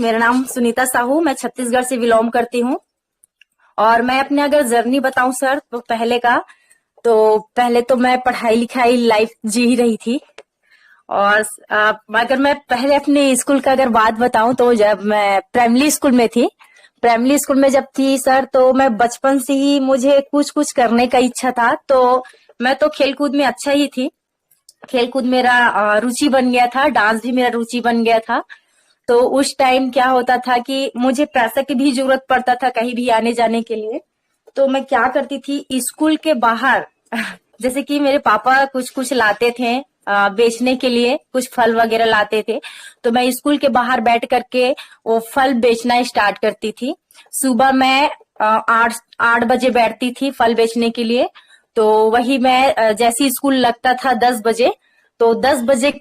मेरा नाम सुनीता साहू, मैं छत्तीसगढ़ से बिलोंग करती हूँ। और मैं अपने अगर जर्नी बताऊं सर, तो पहले तो मैं पढ़ाई लिखाई लाइफ जी ही रही थी। और अगर मैं पहले अपने स्कूल का अगर बात बताऊं, तो जब मैं प्राइमरी स्कूल में थी, प्राइमरी स्कूल में जब थी सर, तो मैं बचपन से ही मुझे कुछ कुछ करने का इच्छा था। तो मैं तो खेलकूद में अच्छा ही थी, खेलकूद मेरा रुचि बन गया था, डांस भी मेरा रुचि बन गया था। तो उस टाइम क्या होता था कि मुझे पैसा की भी जरूरत पड़ता था कहीं भी आने जाने के लिए। तो मैं क्या करती थी स्कूल के बाहर जैसे कि मेरे पापा कुछ कुछ लाते थे बेचने के लिए, कुछ फल वगैरह लाते थे। तो मैं स्कूल के बाहर बैठ करके वो फल बेचना स्टार्ट करती थी। सुबह मैं 8 बजे बैठती थी फल बेचने के लिए। तो वही मैं जैसे ही स्कूल लगता था 10 बजे, तो 10 बजे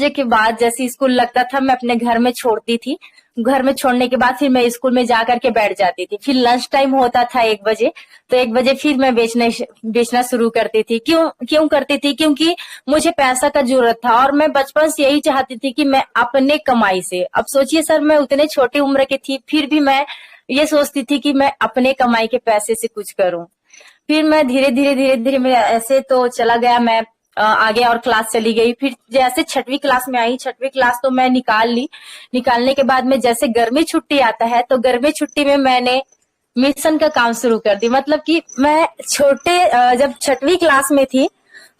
के बाद जैसे स्कूल लगता था, मैं अपने घर में छोड़ती थी। घर में छोड़ने के बाद फिर मैं स्कूल में जा करके बैठ जाती थी। फिर लंच टाइम होता था 1 बजे, तो 1 बजे फिर मैं बेचना शुरू करती थी। क्यों क्यों करती थी? क्योंकि मुझे पैसा का जरूरत था और मैं बचपन से यही चाहती थी कि मैं अपने कमाई से, अब सोचिए सर, मैं उतने छोटी उम्र की थी, फिर भी मैं ये सोचती थी कि मैं अपने कमाई के पैसे से कुछ करूं। फिर मैं धीरे धीरे मैं ऐसे तो चला गया, मैं आगे और क्लास चली गई। फिर जैसे छठवीं क्लास में आई, छठवीं क्लास तो मैं निकाल ली। निकालने के बाद में जैसे गर्मी छुट्टी आता है, तो गर्मी छुट्टी में मैंने मिशन का काम शुरू कर दी। मतलब कि मैं जब छठवीं क्लास में थी,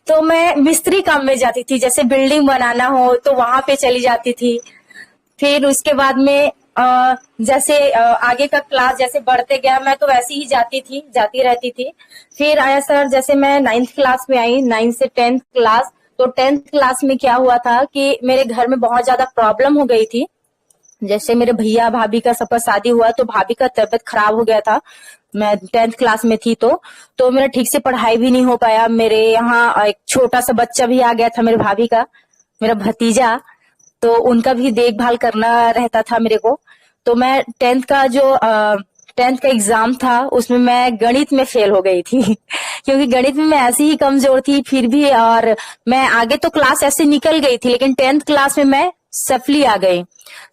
तो मैं मिस्त्री काम में जाती थी। जैसे बिल्डिंग बनाना हो तो वहां पे चली जाती थी। फिर उसके बाद में जैसे आगे का क्लास जैसे बढ़ते गया, मैं तो वैसे ही जाती रहती थी। फिर आया सर, जैसे मैं 9th क्लास में आई, 9th से 10th क्लास। तो 10th क्लास में क्या हुआ था कि मेरे घर में बहुत ज्यादा प्रॉब्लम हो गई थी। जैसे मेरे भैया भाभी का सबका शादी हुआ, तो भाभी का तबीयत खराब हो गया था। मैं 10th क्लास में थी, तो मेरा ठीक से पढ़ाई भी नहीं हो पाया। मेरे यहाँ एक छोटा सा बच्चा भी आ गया था मेरे भाभी का, मेरा भतीजा। तो उनका भी देखभाल करना रहता था मेरे को। तो मैं 10th का एग्जाम था, उसमें मैं गणित में फेल हो गई थी क्योंकि गणित में मैं ऐसी ही कमजोर थी फिर भी। और मैं आगे तो क्लास ऐसे निकल गई थी, लेकिन 10th क्लास में मैं सफली आ गई।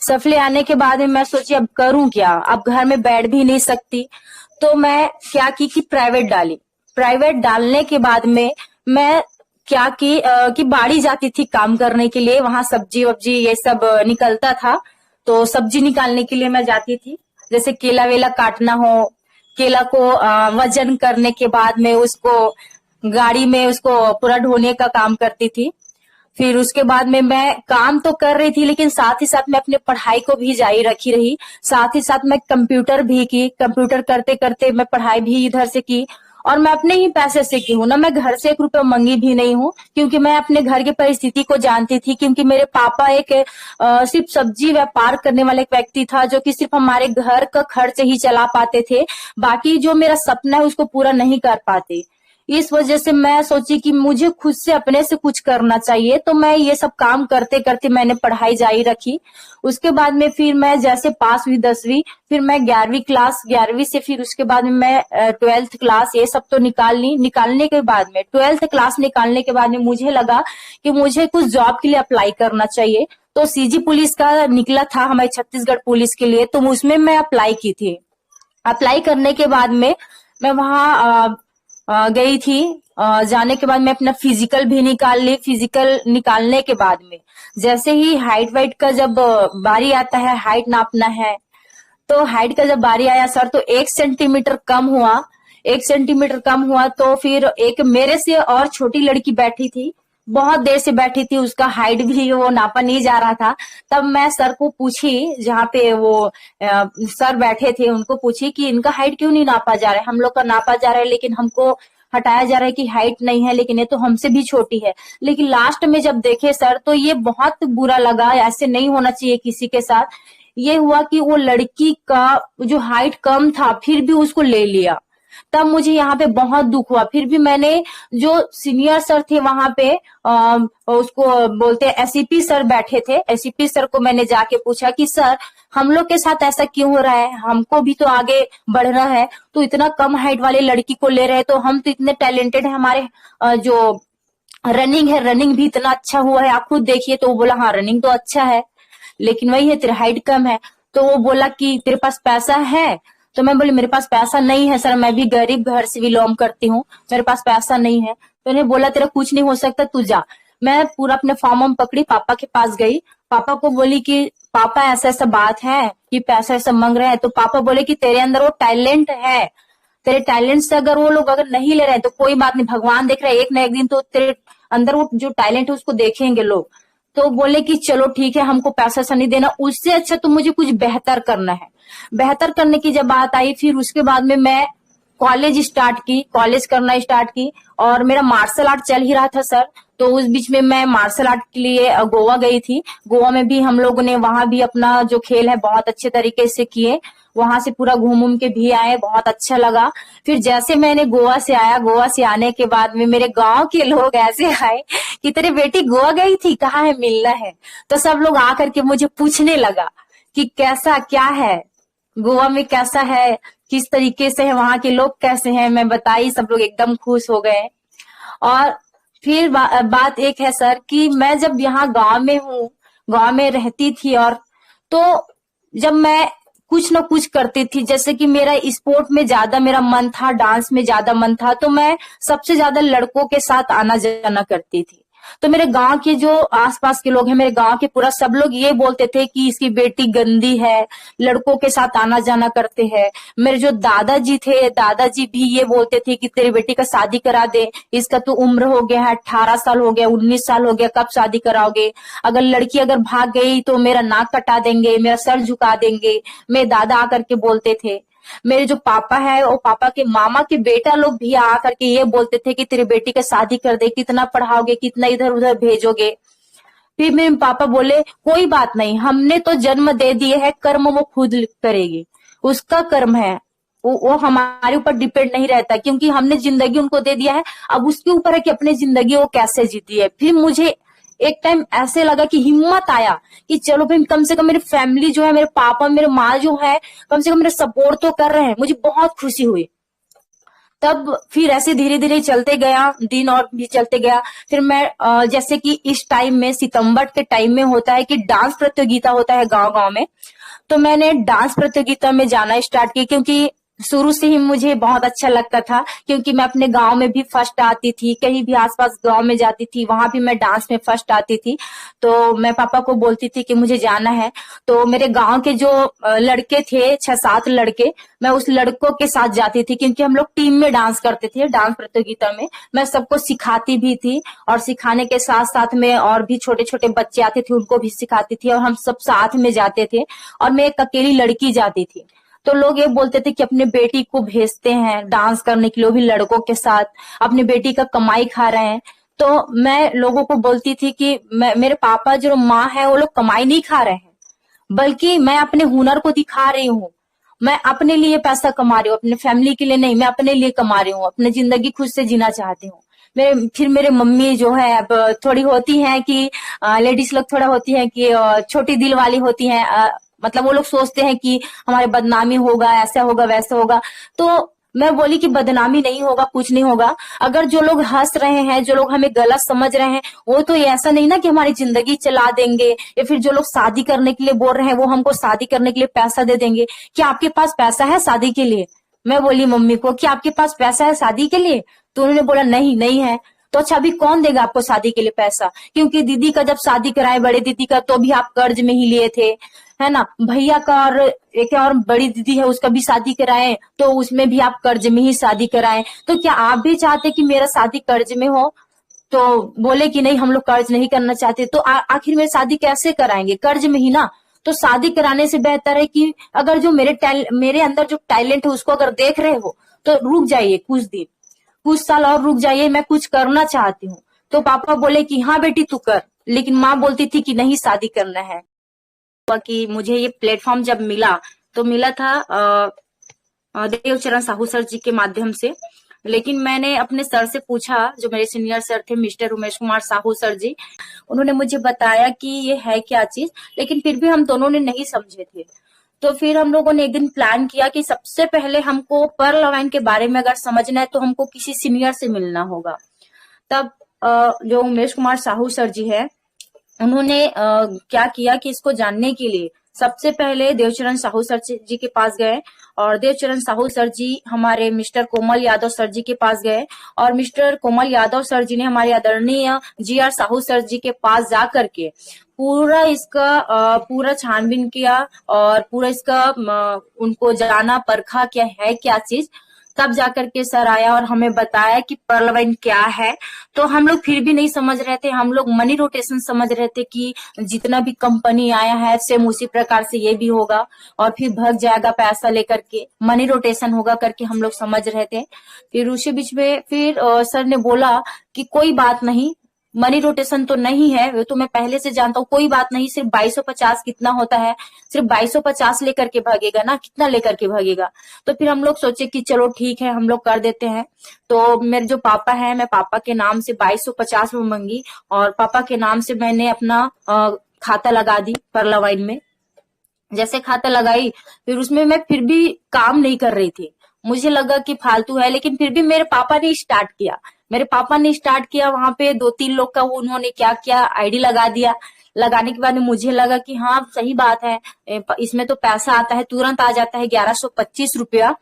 सफली आने के बाद में मैं सोची अब करूं क्या, अब घर में बैठ भी नहीं सकती। तो मैं क्या की कि प्राइवेट डाली। प्राइवेट डालने के बाद में मैं क्या कि बाड़ी जाती थी काम करने के लिए, वहां सब्जी वब्जी ये सब निकलता था। तो सब्जी निकालने के लिए मैं जाती थी। जैसे केला वेला काटना हो, केला को वजन करने के बाद में उसको गाड़ी में उसको पूरा ढोने का काम करती थी। फिर उसके बाद में मैं काम तो कर रही थी, लेकिन साथ ही साथ मैं अपने पढ़ाई को भी जारी रखी रही। साथ ही साथ मैं कंप्यूटर भी की, कंप्यूटर करते करते मैं पढ़ाई भी इधर से की। और मैं अपने ही पैसे से की हूँ ना, मैं घर से 1 रुपया मंगी भी नहीं हूँ, क्योंकि मैं अपने घर की परिस्थिति को जानती थी। क्योंकि मेरे पापा एक सिर्फ सब्जी व्यापार करने वाले एक व्यक्ति था, जो कि सिर्फ हमारे घर का खर्च ही चला पाते थे, बाकी जो मेरा सपना है उसको पूरा नहीं कर पाते। इस वजह से मैं सोची कि मुझे खुद से अपने से कुछ करना चाहिए। तो मैं ये सब काम करते करते मैंने पढ़ाई जारी रखी। उसके बाद में फिर मैं जैसे पास हुई 10वीं, फिर मैं 11वीं क्लास, 11वीं से फिर उसके बाद में मैं 12th क्लास ये सब तो निकाल ली। निकालने के बाद में 12th क्लास निकालने के बाद में मुझे लगा कि मुझे कुछ जॉब के लिए अप्लाई करना चाहिए। तो सीजी पुलिस का निकला था हमारे छत्तीसगढ़ पुलिस के लिए, तो उसमें मैं अप्लाई की थी। अप्लाई करने के बाद में मैं वहां गई थी। जाने के बाद मैं अपना फिजिकल भी निकाल ली। फिजिकल निकालने के बाद में जैसे ही हाइट वाइट का जब बारी आता है, हाइट नापना है, तो हाइट का जब बारी आया सर, तो 1 सेंटीमीटर कम हुआ। 1 सेंटीमीटर कम हुआ, तो फिर एक मेरे से और छोटी लड़की बैठी थी, बहुत देर से बैठी थी, उसका हाइट भी वो नापा नहीं जा रहा था। तब मैं सर को पूछी, जहाँ पे वो सर बैठे थे, उनको पूछी कि इनका हाइट क्यों नहीं नापा जा रहा है, हम लोग का नापा जा रहा है लेकिन हमको हटाया जा रहा है कि हाइट नहीं है, लेकिन ये तो हमसे भी छोटी है। लेकिन लास्ट में जब देखे सर, तो ये बहुत बुरा लगा, ऐसे नहीं होना चाहिए किसी के साथ। ये हुआ कि वो लड़की का जो हाइट कम था फिर भी उसको ले लिया। तब मुझे यहाँ पे बहुत दुख हुआ। फिर भी मैंने, जो सीनियर सर थे वहां पे, उसको बोलते हैं एसीपी सर बैठे थे, एसीपी सर को मैंने जाके पूछा कि सर, हम लोग के साथ ऐसा क्यों हो रहा है, हमको भी तो आगे बढ़ना है, तो इतना कम हाइट वाले लड़की को ले रहे हैं, तो हम तो इतने टैलेंटेड है, हमारे जो रनिंग है, रनिंग भी इतना अच्छा हुआ है, आप खुद देखिए। तो वो बोला हाँ, रनिंग तो अच्छा है। लेकिन वही है, तेरी हाइट कम है। तो वो बोला कि तेरे पास पैसा है? तो मैं बोली मेरे पास पैसा नहीं है सर, मैं भी गरीब घर से बिलोंग करती हूँ, मेरे पास पैसा नहीं है। तो उन्हें बोला तेरा कुछ नहीं हो सकता, तू जा। मैं पूरा अपने फॉर्म वॉर्म पकड़ी, पापा के पास गई, पापा को बोली कि पापा ऐसा ऐसा बात है कि पैसा ऐसा मांग रहे हैं। तो पापा बोले कि तेरे अंदर वो टैलेंट है, तेरे टैलेंट से अगर वो लोग अगर नहीं ले रहे हैं तो कोई बात नहीं, भगवान देख रहे हैं, एक ना एक दिन तो तेरे अंदर वो जो टैलेंट है उसको देखेंगे लोग। तो बोले कि चलो ठीक है, हमको पैसा ऐसा नहीं देना, उससे अच्छा तो मुझे कुछ बेहतर करना है। बेहतर करने की जब बात आई, फिर उसके बाद में मैं कॉलेज करना स्टार्ट की। और मेरा मार्शल आर्ट चल ही रहा था सर, तो उस बीच में मैं मार्शल आर्ट के लिए गोवा गई थी। गोवा में भी हम लोगों ने वहां भी अपना जो खेल है बहुत अच्छे तरीके से किए, वहां से पूरा घूम घूम के भी आए, बहुत अच्छा लगा। फिर जैसे मैंने गोवा से आया, गोवा से आने के बाद में मेरे गांव के लोग ऐसे आए कि तेरी बेटी गोवा गई थी, कहाँ है, मिलना है। तो सब लोग आकर के मुझे पूछने लगा कि कैसा क्या है, गोवा में कैसा है, किस तरीके से है, वहां के लोग कैसे हैं। मैं बताई, सब लोग एकदम खुश हो गए। और फिर बात एक है सर कि मैं जब यहाँ गांव में हूँ, गांव में रहती थी, और तो जब मैं कुछ न कुछ करती थी, जैसे कि मेरा स्पोर्ट में ज्यादा मेरा मन था, डांस में ज्यादा मन था, तो मैं सबसे ज्यादा लड़कों के साथ आना जाना करती थी। तो मेरे गांव के जो आसपास के लोग हैं, मेरे गांव के पूरा सब लोग ये बोलते थे कि इसकी बेटी गंदी है, लड़कों के साथ आना जाना करते हैं। मेरे जो दादाजी थे, दादाजी भी ये बोलते थे कि तेरी बेटी का शादी करा दे, इसका तो उम्र हो गया है, 18 साल हो गया, 19 साल हो गया, कब शादी कराओगे, अगर लड़की अगर भाग गई तो मेरा नाक कटा देंगे, मेरा सर झुका देंगे, मेरे दादा आकर के बोलते थे। मेरे जो पापा है, वो पापा के मामा के बेटा लोग भी आकर के ये बोलते थे कि तेरी बेटी का शादी कर दे, कितना पढ़ाओगे, कितना इधर उधर भेजोगे। फिर मेरे पापा बोले कोई बात नहीं, हमने तो जन्म दे दिए है, कर्म वो खुद करेगी, उसका कर्म है, वो हमारे ऊपर डिपेंड नहीं रहता, क्योंकि हमने जिंदगी उनको दे दिया है, अब उसके ऊपर है कि अपनी जिंदगी वो कैसे जीती है। फिर मुझे एक टाइम ऐसे लगा कि हिम्मत आया कि चलो भाई, कम से कम मेरी फैमिली जो है, मेरे पापा मेरे माँ जो है, कम से कम मेरे सपोर्ट तो कर रहे हैं। मुझे बहुत खुशी हुई। तब फिर ऐसे धीरे धीरे चलते गया, दिन और भी चलते गया। फिर मैं जैसे कि इस टाइम में, सितंबर के टाइम में होता है कि डांस प्रतियोगिता होता है गांव गांव में, तो मैंने डांस प्रतियोगिता में जाना स्टार्ट किया, क्योंकि शुरू से ही मुझे बहुत अच्छा लगता था, क्योंकि मैं अपने गांव में भी फर्स्ट आती थी, कहीं भी आसपास गांव में जाती थी, वहां भी मैं डांस में फर्स्ट आती थी। तो मैं पापा को बोलती थी कि मुझे जाना है। तो मेरे गांव के जो लड़के थे, 6-7 लड़के, मैं उस लड़कों के साथ जाती थी, क्योंकि हम लोग टीम में डांस करते थे। डांस प्रतियोगिता में मैं सबको सिखाती भी थी, और सिखाने के साथ साथ में और भी छोटे छोटे बच्चे आते थे, उनको भी सिखाती थी, और हम सब साथ में जाते थे। और मैं एक अकेली लड़की जाती थी। तो लोग ये बोलते थे कि अपने बेटी को भेजते हैं डांस करने के लिए, भी लड़कों के साथ, अपनी बेटी का कमाई खा रहे हैं। तो मैं लोगों को बोलती थी कि मेरे पापा जो माँ है, वो लोग कमाई नहीं खा रहे हैं, बल्कि मैं अपने हुनर को दिखा रही हूँ। मैं अपने लिए पैसा कमा रही हूँ, अपने फैमिली के लिए नहीं, मैं अपने लिए कमा रही हूँ, अपनी जिंदगी खुद से जीना चाहती हूँ। मेरे मम्मी जो है, अब थोड़ी होती है कि लेडीज लोग थोड़ा होती है कि छोटी दिल वाली होती है, मतलब वो लोग सोचते हैं कि हमारे बदनामी होगा, ऐसा होगा वैसा होगा। तो मैं बोली कि बदनामी नहीं होगा, कुछ नहीं होगा। अगर जो लोग हंस रहे हैं, जो लोग हमें गलत समझ रहे हैं, वो तो ऐसा नहीं ना कि हमारी जिंदगी चला देंगे, या फिर जो लोग शादी करने के लिए बोल रहे हैं, वो हमको शादी करने के लिए पैसा दे देंगे। क्या आपके पास पैसा है शादी के लिए? मैं बोली मम्मी को कि आपके पास पैसा है शादी के लिए? तो उन्होंने बोला नहीं, नहीं है। तो अच्छा, अभी कौन देगा आपको शादी के लिए पैसा? क्योंकि दीदी का जब शादी कराए, बड़े दीदी का, तो भी आप कर्ज में ही लिए थे, है ना। भैया का, और एक और बड़ी दीदी है, उसका भी शादी कराए, तो उसमें भी आप कर्ज में ही शादी कराए। तो क्या आप भी चाहते कि मेरा शादी कर्ज में हो? तो बोले कि नहीं, हम लोग कर्ज नहीं करना चाहते। तो आखिर में शादी कैसे कराएंगे? कर्ज में ही ना। तो शादी कराने से बेहतर है कि अगर जो मेरे अंदर जो टैलेंट है, उसको अगर देख रहे हो, तो रुक जाइए कुछ दिन, कुछ साल और रुक जाइए, मैं कुछ करना चाहती हूँ। तो पापा बोले कि हाँ बेटी तू कर, लेकिन माँ बोलती थी कि नहीं, शादी करना है। कि मुझे ये प्लेटफॉर्म जब मिला, तो मिला था देवचरण साहू सर जी के माध्यम से। लेकिन मैंने अपने सर से पूछा, जो मेरे सीनियर सर थे, मिस्टर उमेश कुमार साहू सर जी, उन्होंने मुझे बताया कि ये है क्या चीज, लेकिन फिर भी हम दोनों ने नहीं समझे थे। तो फिर हम लोगों ने एक दिन प्लान किया कि सबसे पहले हमको पर्ल लाइन के बारे में अगर समझना है, तो हमको किसी सीनियर से मिलना होगा। तब जो उमेश कुमार साहू सर जी है, उन्होंने क्या किया कि इसको जानने के लिए सबसे पहले देवचरण साहू सर जी के पास गए, और देवचरण साहू सर जी हमारे मिस्टर कोमल यादव सर जी के पास गए, और मिस्टर कोमल यादव सर जी ने हमारे आदरणीय जी आर साहू सर जी के पास जा करके पूरा इसका पूरा छानबीन किया, और पूरा इसका उनको जाना परखा क्या है क्या चीज। तब जाकर के सर आया और हमें बताया कि पर्ल वाइन क्या है। तो हम लोग फिर भी नहीं समझ रहे थे, हम लोग मनी रोटेशन समझ रहे थे कि जितना भी कंपनी आया है सेम उसी प्रकार से ये भी होगा और फिर भग जाएगा पैसा लेकर के, मनी रोटेशन होगा करके हम लोग समझ रहे थे। फिर उसी बीच में फिर सर ने बोला कि कोई बात नहीं, मनी रोटेशन तो नहीं है, वो तो मैं पहले से जानता हूँ, कोई बात नहीं, सिर्फ 2250 कितना होता है, सिर्फ 2250 लेकर के भागेगा ना, कितना लेकर के भागेगा। तो फिर हम लोग सोचे कि चलो ठीक है हम लोग कर देते हैं। तो मेरे जो पापा है, मैं पापा के नाम से 2250 में मांगी, और पापा के नाम से मैंने अपना खाता लगा दी परला वाइन में। जैसे खाता लगाई, फिर उसमें मैं फिर भी काम नहीं कर रही थी, मुझे लगा कि फालतू है, लेकिन फिर भी मेरे पापा ने स्टार्ट किया। मेरे पापा ने स्टार्ट किया, वहां पे 2-3 लोग का उन्होंने क्या किया, आईडी लगा दिया। लगाने के बाद में मुझे लगा कि हाँ सही बात है, इसमें तो पैसा आता है, तुरंत आ जाता है 1125 रुपया।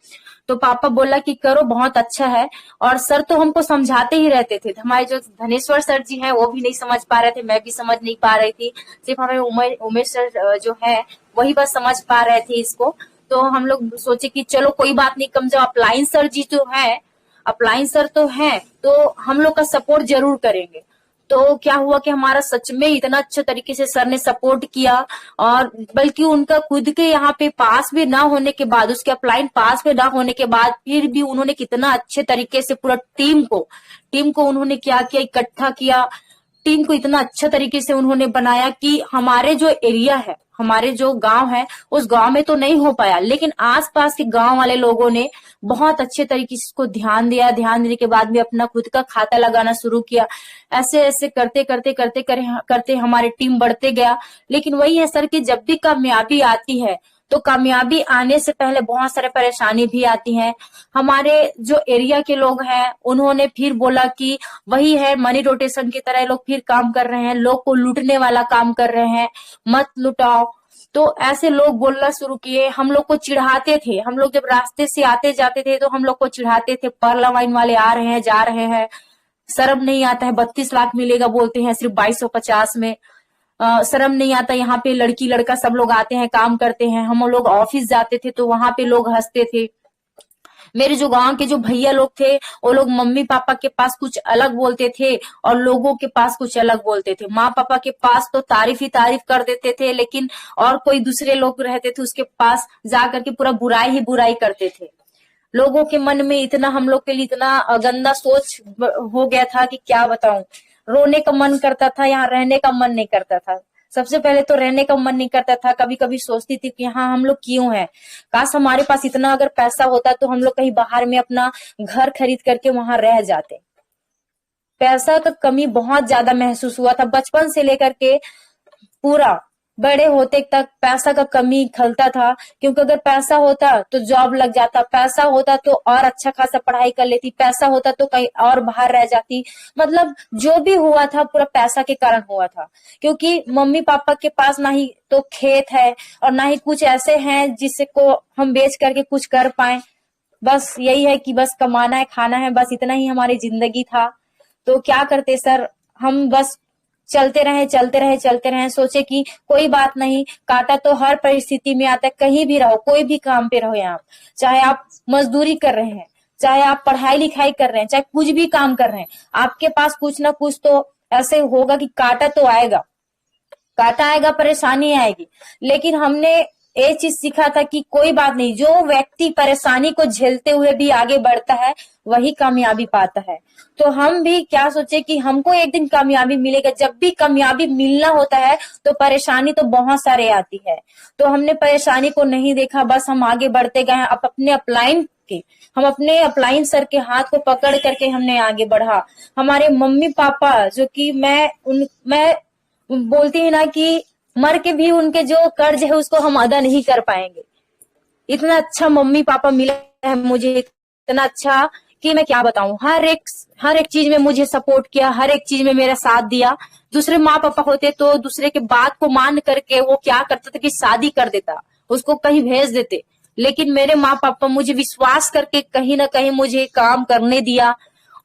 तो पापा बोला कि करो, बहुत अच्छा है। और सर तो हमको समझाते ही रहते थे, हमारे जो धनेश्वर सर जी हैं वो भी नहीं समझ पा रहे थे, मैं भी समझ नहीं पा रही थी, सिर्फ हमें उमेश सर जो है वही बस समझ पा रहे थे इसको। तो हम लोग सोचे कि चलो कोई बात नहीं, कम जो अपलाइन सर जी जो है, अपलाइन सर तो है, तो हम लोग का सपोर्ट जरूर करेंगे। तो क्या हुआ कि हमारा सच में इतना अच्छे तरीके से सर ने सपोर्ट किया, और बल्कि उनका खुद के यहाँ पे पास भी ना होने के बाद, उसके अपलाइन पास में ना होने के बाद, फिर भी उन्होंने कितना अच्छे तरीके से पूरा टीम को उन्होंने क्या किया, इकट्ठा किया, टीम को इतना अच्छा तरीके से उन्होंने बनाया कि हमारे जो एरिया है, हमारे जो गांव है, उस गांव में तो नहीं हो पाया, लेकिन आसपास के गांव वाले लोगों ने बहुत अच्छे तरीके से इसको ध्यान दिया। ध्यान देने के बाद भी अपना खुद का खाता लगाना शुरू किया। ऐसे ऐसे करते करते करते करते हमारी टीम बढ़ते गया। लेकिन वही है सर कि जब भी कामयाबी आती है तो कामयाबी आने से पहले बहुत सारे परेशानी भी आती हैं। हमारे जो एरिया के लोग हैं उन्होंने फिर बोला कि वही है, मनी रोटेशन की तरह लोग फिर काम कर रहे हैं, लोग को लूटने वाला काम कर रहे हैं, मत लुटाओ। तो ऐसे लोग बोलना शुरू किए, हम लोग को चिढ़ाते थे। हम लोग जब रास्ते से आते जाते थे तो हम लोग को चिढ़ाते थे, परला वाइन वाले आ रहे हैं, जा रहे हैं, शर्म नहीं आता है, 32 लाख मिलेगा बोलते हैं सिर्फ 2250 में। शर्म नहीं आता, यहाँ पे लड़की लड़का सब लोग आते हैं, काम करते हैं। हम लोग ऑफिस जाते थे तो वहां पे लोग हंसते थे। मेरे जो गांव के जो भैया लोग थे, वो लोग मम्मी पापा के पास कुछ अलग बोलते थे और लोगों के पास कुछ अलग बोलते थे। माँ पापा के पास तो तारीफ ही तारीफ कर देते थे, लेकिन और कोई दूसरे लोग रहते थे उसके पास जा करके पूरा बुराई ही बुराई करते थे। लोगों के मन में इतना, हम लोग के लिए इतना गंदा सोच हो गया था कि क्या बताऊं। रोने का मन करता था, यहाँ रहने का मन नहीं करता था। सबसे पहले तो रहने का मन नहीं करता था, कभी कभी सोचती थी कि हाँ हम लोग क्यों हैं, काश हमारे पास इतना अगर पैसा होता तो हम लोग कहीं बाहर में अपना घर खरीद करके वहां रह जाते। पैसा का कमी बहुत ज्यादा महसूस हुआ था, बचपन से लेकर के पूरा बड़े होते तक पैसा का कमी खलता था। क्योंकि अगर पैसा होता तो जॉब लग जाता, पैसा होता तो और अच्छा खासा पढ़ाई कर लेती, पैसा होता तो कहीं और बाहर रह जाती। मतलब जो भी हुआ था पूरा पैसा के कारण हुआ था। क्योंकि मम्मी पापा के पास ना ही तो खेत है और ना ही कुछ ऐसे हैं जिससे को हम बेच करके कुछ कर पाए। बस यही है कि बस कमाना है, खाना है, बस इतना ही हमारी जिंदगी था। तो क्या करते सर, हम बस चलते रहे चलते रहे चलते रहे, सोचे कि कोई बात नहीं, कांटा तो हर परिस्थिति में आता है, कहीं भी रहो, कोई भी काम पे रहो, आप चाहे आप मजदूरी कर रहे हैं, चाहे आप पढ़ाई लिखाई कर रहे हैं, चाहे कुछ भी काम कर रहे हैं, आपके पास कुछ ना कुछ तो ऐसे होगा कि कांटा तो आएगा, कांटा आएगा, परेशानी आएगी। लेकिन हमने ये चीज सीखा था कि कोई बात नहीं, जो व्यक्ति परेशानी को झेलते हुए भी आगे बढ़ता है वही कामयाबी पाता है। तो हम भी क्या सोचे कि हमको एक दिन कामयाबी मिलेगा। जब भी कामयाबी मिलना होता है तो परेशानी तो बहुत सारे आती है। तो हमने परेशानी को नहीं देखा, बस हम आगे बढ़ते गए। हम अपने अपलाइन सर के हाथ को पकड़ करके हमने आगे बढ़ा। हमारे मम्मी पापा जो कि मैं बोलती है ना कि मर के भी उनके जो कर्ज है उसको हम अदा नहीं कर पाएंगे। इतना अच्छा मम्मी पापा मिला है मुझे, इतना अच्छा कि मैं क्या बताऊं, हर एक चीज में मुझे सपोर्ट किया, हर एक चीज में मेरा साथ दिया। दूसरे माँ पापा होते तो दूसरे के बात को मान करके वो क्या करता था कि शादी कर देता, उसको कहीं भेज देते। लेकिन मेरे माँ पापा मुझे विश्वास करके कहीं ना कहीं मुझे काम करने दिया,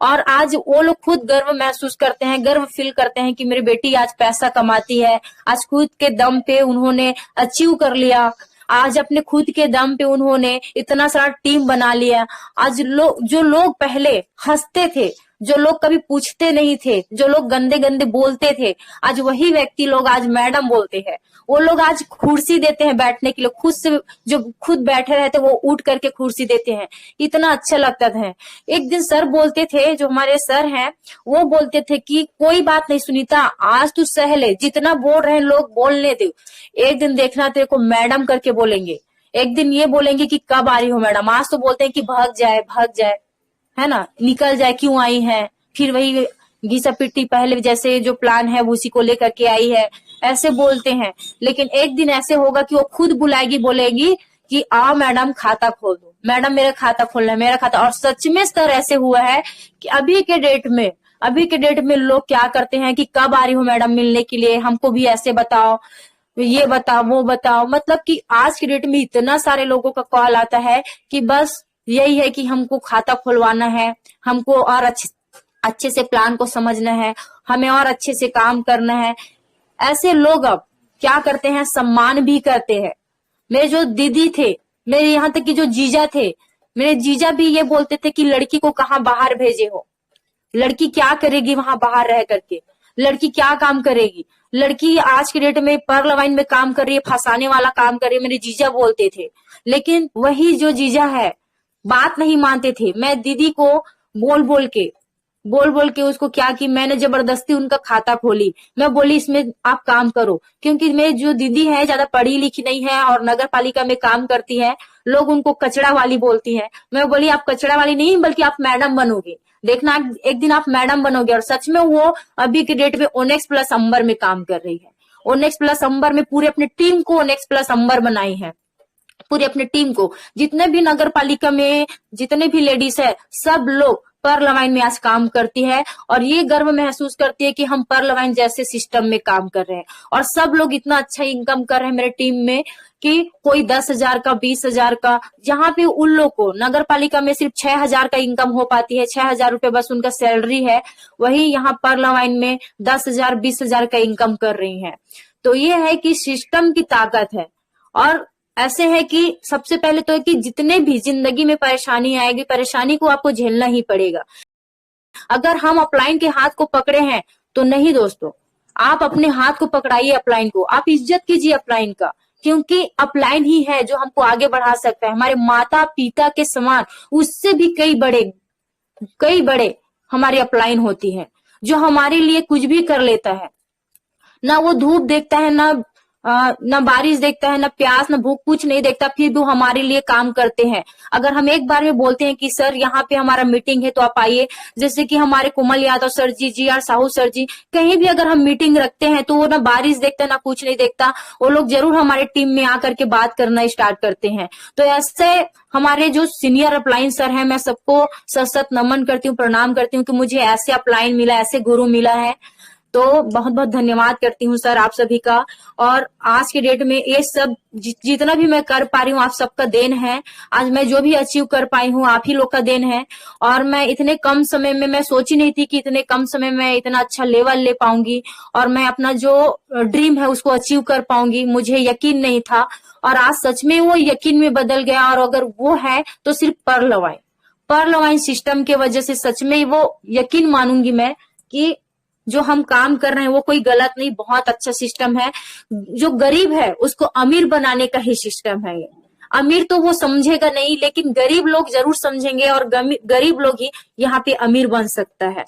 और आज वो लोग खुद गर्व महसूस करते हैं, गर्व फील करते हैं कि मेरी बेटी आज पैसा कमाती है, आज खुद के दम पे उन्होंने अचीव कर लिया, आज अपने खुद के दम पे उन्होंने इतना सारा टीम बना लिया। आज जो लोग पहले हंसते थे, जो लोग कभी पूछते नहीं थे, जो लोग गंदे गंदे बोलते थे, आज वही व्यक्ति लोग आज मैडम बोलते हैं। वो लोग आज कुर्सी देते हैं बैठने के लिए, खुद से जो खुद बैठे रहते वो उठ करके कुर्सी देते हैं। इतना अच्छा लगता था। एक दिन सर बोलते थे, जो हमारे सर हैं, वो बोलते थे कि कोई बात नहीं सुनीता, आज तू सह ले, जितना बोल रहे हैं लोग बोलने दे, एक दिन देखना तेरे को मैडम करके बोलेंगे, एक दिन ये बोलेंगे कि कब आ रही हो मैडम। आज तो बोलते हैं कि भाग जाए, है ना, निकल जाए, क्यों आई है, फिर वही घिसा पिट्टी पहले जैसे जो प्लान है वो उसी को लेकर के आई है, ऐसे बोलते हैं। लेकिन एक दिन ऐसे होगा कि वो खुद बुलाएगी, बोलेगी कि आओ मैडम खाता खोल दो, मैडम मेरा खाता खोलना है, मेरा खाता। और सच में सर ऐसे हुआ है कि अभी के डेट में लोग क्या करते हैं कि कब आ रही हो मैडम मिलने के लिए, हमको भी ऐसे बताओ, ये बताओ, वो बताओ। मतलब कि आज के डेट में इतना सारे लोगों का कॉल आता है कि बस यही है कि हमको खाता खुलवाना है, हमको और अच्छे से प्लान को समझना है, हमें और अच्छे से काम करना है। ऐसे लोग अब क्या करते हैं, सम्मान भी करते हैं। मेरे जो दीदी थे, मेरे यहाँ तक कि जो जीजा थे, मेरे जीजा भी ये बोलते थे कि लड़की को कहाँ बाहर भेजे हो, लड़की क्या करेगी वहां बाहर रह करके, लड़की क्या काम करेगी, लड़की आज के डेट में पर्ल वाइन में काम कर रही है, फंसाने वाला काम कर रही है, मेरे जीजा बोलते थे। लेकिन वही जो जीजा है बात नहीं मानते थे। मैं दीदी को बोल बोल के उसको क्या कि मैंने जबरदस्ती उनका खाता खोली। मैं बोली इसमें आप काम करो, क्योंकि मेरी जो दीदी है ज्यादा पढ़ी लिखी नहीं है और नगर पालिका में काम करती है, लोग उनको कचड़ा वाली बोलती है। मैं बोली आप कचड़ा वाली नहीं बल्कि आप मैडम बनोगे, देखना एक दिन आप मैडम बनोगे। और सच में वो अभी के डेट में ओनेक्स प्लस अंबर में काम कर रही है। ओनेक्स प्लस अंबर में पूरे अपने टीम को ओनेक्स प्लस अंबर बनाई है, पूरी अपनी टीम को। जितने भी नगर पालिका में जितने भी लेडीज है, सब लोग पर्ल वाइन में आज काम करती है और ये गर्व महसूस करती है कि हम पर्ल वाइन जैसे सिस्टम में काम कर रहे हैं। और सब लोग इतना अच्छा इनकम कर रहे हैं मेरे टीम में कि कोई 10,000 का, 20,000 का, जहाँ पे उन लोग को नगर पालिका में सिर्फ 6,000 का इनकम हो पाती है, 6,000 रुपए बस उनका सैलरी है, वही यहाँ पर्ल वाइन में 10,000, 20,000 का इनकम कर रही है। तो ये है कि सिस्टम की ताकत है। और ऐसे है कि सबसे पहले तो है कि जितने भी जिंदगी में परेशानी आएगी, परेशानी को आपको झेलना ही पड़ेगा। अगर हम अपलाइन के हाथ को पकड़े हैं तो नहीं दोस्तों, आप अपने हाथ को पकड़ाइए अपलाइन को, आप इज्जत कीजिए अपलाइन का, क्योंकि अपलाइन ही है जो हमको आगे बढ़ा सकता है। हमारे माता पिता के समान, उससे भी कई बड़े हमारी अपलाइन होती है, जो हमारे लिए कुछ भी कर लेता है। ना वो धूप देखता है, ना बारिश देखता है, ना प्यास, ना भूख, कुछ नहीं देखता, फिर भी वो हमारे लिए काम करते हैं। अगर हम एक बार में बोलते हैं कि सर यहाँ पे हमारा मीटिंग है तो आप आइए, जैसे कि हमारे कोमल यादव सर जी, जी.आर. साहू सर जी, कहीं भी अगर हम मीटिंग रखते हैं तो वो ना बारिश देखता है, ना कुछ नहीं देखता, वो लोग जरूर हमारे टीम में आकर के बात करना स्टार्ट करते हैं। तो ऐसे हमारे जो सीनियर अपलाइन सर हैं, मैं सबको सत नमन करती हूँ, प्रणाम करती हूँ कि मुझे ऐसे अपलाइन मिला, ऐसे गुरु मिला है। तो बहुत बहुत धन्यवाद करती हूँ सर आप सभी का। और आज के डेट में ये सब जितना भी मैं कर पा रही हूँ आप सबका देन है। आज मैं जो भी अचीव कर पाई हूँ आप ही लोग का देन है। और मैं इतने कम समय में, मैं सोची नहीं थी कि इतने कम समय में इतना अच्छा लेवल ले पाऊंगी और मैं अपना जो ड्रीम है उसको अचीव कर पाऊंगी। मुझे यकीन नहीं था और आज सच में वो यकीन में बदल गया। और अगर वो है तो सिर्फ पर्ल वाइन सिस्टम के वजह से सच में वो यकीन मानूंगी मैं कि जो हम काम कर रहे हैं वो कोई गलत नहीं, बहुत अच्छा सिस्टम है। जो गरीब है उसको अमीर बनाने का ही सिस्टम है ये। अमीर तो वो समझेगा नहीं, लेकिन गरीब लोग जरूर समझेंगे और गरीब लोग ही यहाँ पे अमीर बन सकता है।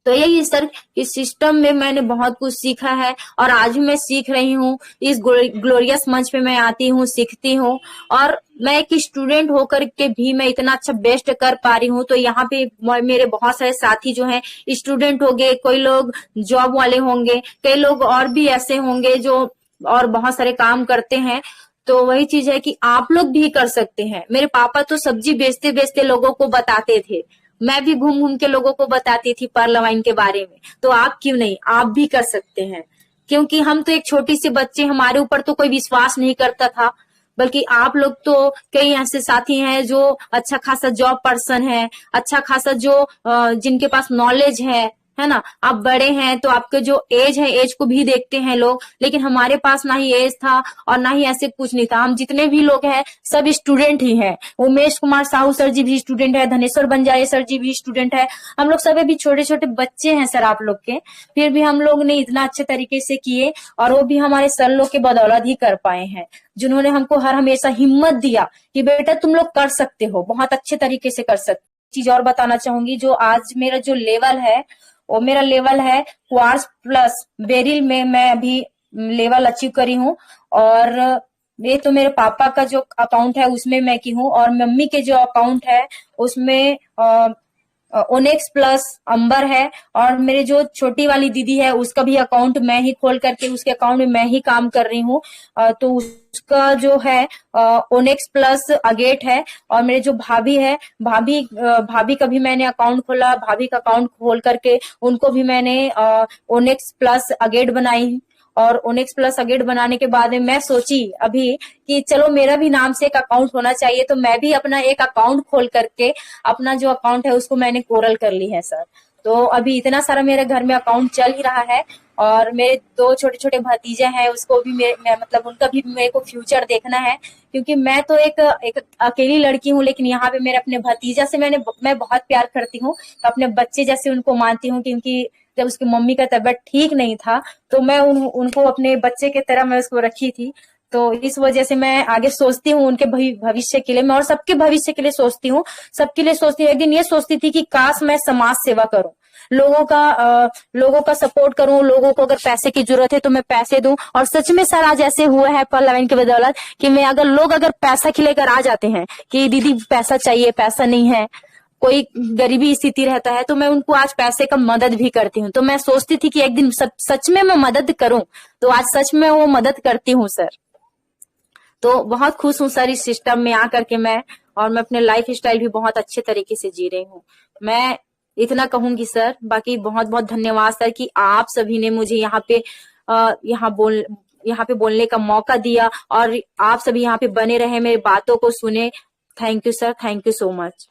तो यही सर, इस सिस्टम में मैंने बहुत कुछ सीखा है और आज भी मैं सीख रही हूँ। इस ग्लोरियस मंच पे मैं आती हूँ, सीखती हूँ और मैं एक स्टूडेंट होकर के भी मैं इतना अच्छा बेस्ट कर पा रही हूँ। तो यहाँ पे मेरे बहुत सारे साथी जो हैं स्टूडेंट होंगे, कोई लोग जॉब वाले होंगे, कई लोग और भी ऐसे होंगे जो और बहुत सारे काम करते हैं। तो वही चीज है कि आप लोग भी कर सकते हैं। मेरे पापा तो सब्जी बेचते बेचते लोगों को बताते थे, मैं भी घूम घूम के लोगों को बताती थी पर्ल वाइन के बारे में। तो आप क्यों नहीं, आप भी कर सकते हैं। क्योंकि हम तो एक छोटी सी बच्चे, हमारे ऊपर तो कोई विश्वास नहीं करता था, बल्कि आप लोग तो कई ऐसे साथी हैं जो अच्छा खासा जॉब पर्सन है, अच्छा खासा जो जिनके पास नॉलेज है ना। आप बड़े हैं तो आपके जो एज है, एज को भी देखते हैं लोग, लेकिन हमारे पास ना ही एज था और ना ही ऐसे कुछ नहीं था। हम जितने भी लोग हैं सब स्टूडेंट ही हैं। उमेश कुमार साहू सर जी भी स्टूडेंट है, धनेश्वर बंजारे सर जी भी स्टूडेंट है। हम लोग सब अभी छोटे छोटे बच्चे हैं सर आप लोग के, फिर भी हम लोग ने इतना अच्छे तरीके से किए, और वो भी हमारे सर लोग के बदौलत ही कर पाए हैं, जिन्होंने हमको हर हमेशा हिम्मत दिया कि बेटा तुम लोग कर सकते हो, बहुत अच्छे तरीके से कर सकते। चीज और बताना चाहूंगी, जो आज मेरा जो लेवल है वो मेरा लेवल है क्वार्ट्ज प्लस बेरिल में, मैं अभी लेवल अचीव करी हूँ। और ये तो मेरे पापा का जो अकाउंट है उसमें मैं की हूँ, और मम्मी के जो अकाउंट है उसमें ओनेक्स प्लस अंबर है। और मेरे जो छोटी वाली दीदी है उसका भी अकाउंट मैं ही खोल करके उसके अकाउंट में मैं ही काम कर रही हूँ। तो उसका जो है ओनेक्स प्लस अगेट है। और मेरे जो भाभी है, भाभी का भी मैंने अकाउंट खोला, भाभी का अकाउंट खोल करके उनको भी मैंने ओनेक्स प्लस अगेट बनाई। और ओनेक्स प्लस अगेट बनाने के बाद में मैं सोची अभी कि चलो मेरा भी नाम से एक अकाउंट होना चाहिए, तो मैं भी अपना एक अकाउंट खोल करके अपना जो अकाउंट है उसको मैंने कोरल कर ली है सर। तो अभी इतना सारा मेरे घर में अकाउंट चल ही रहा है। और मेरे दो छोटे छोटे भतीजे हैं, उसको भी मैं मतलब उनका भी मेरे को फ्यूचर देखना है, क्योंकि मैं तो एक अकेली लड़की हूँ, लेकिन यहाँ पे मेरे अपने भतीजा से मैं बहुत प्यार करती हूँ, तो अपने बच्चे जैसे उनको मानती हूँ। क्योंकि जब उसकी मम्मी का तबीयत ठीक नहीं था तो मैं उनको अपने बच्चे की तरह मैं उसको रखी थी। तो इस वजह से मैं आगे सोचती हूँ उनके भविष्य के लिए, मैं और सबके भविष्य के लिए सोचती हूँ, सबके लिए सोचती हूँ। एक दिन ये सोचती थी कि काश मैं समाज सेवा करूं, लोगों का सपोर्ट करूं, लोगों को अगर पैसे की जरूरत है तो मैं पैसे दूं। और सच में सर आज ऐसे हुआ है पर्ल की बदौलत कि मैं अगर पैसा खिलेकर आ जाते हैं कि दीदी पैसा चाहिए, पैसा नहीं है, कोई गरीबी स्थिति रहता है, तो मैं उनको आज पैसे का मदद भी करती हूँ। तो मैं सोचती थी कि एक दिन सच में मैं मदद करूं, तो आज सच में वो मदद करती हूँ सर। तो बहुत खुश हूँ सर इस सिस्टम में आकर के मैं, और मैं अपने लाइफ स्टाइल भी बहुत अच्छे तरीके से जी रही हूँ। मैं इतना कहूंगी सर, बाकी बहुत बहुत धन्यवाद सर कि आप सभी ने मुझे यहाँ पे बोलने का मौका दिया, और आप सभी यहाँ पे बने रहे, मेरी बातों को सुने। Thank you sir, thank you so much.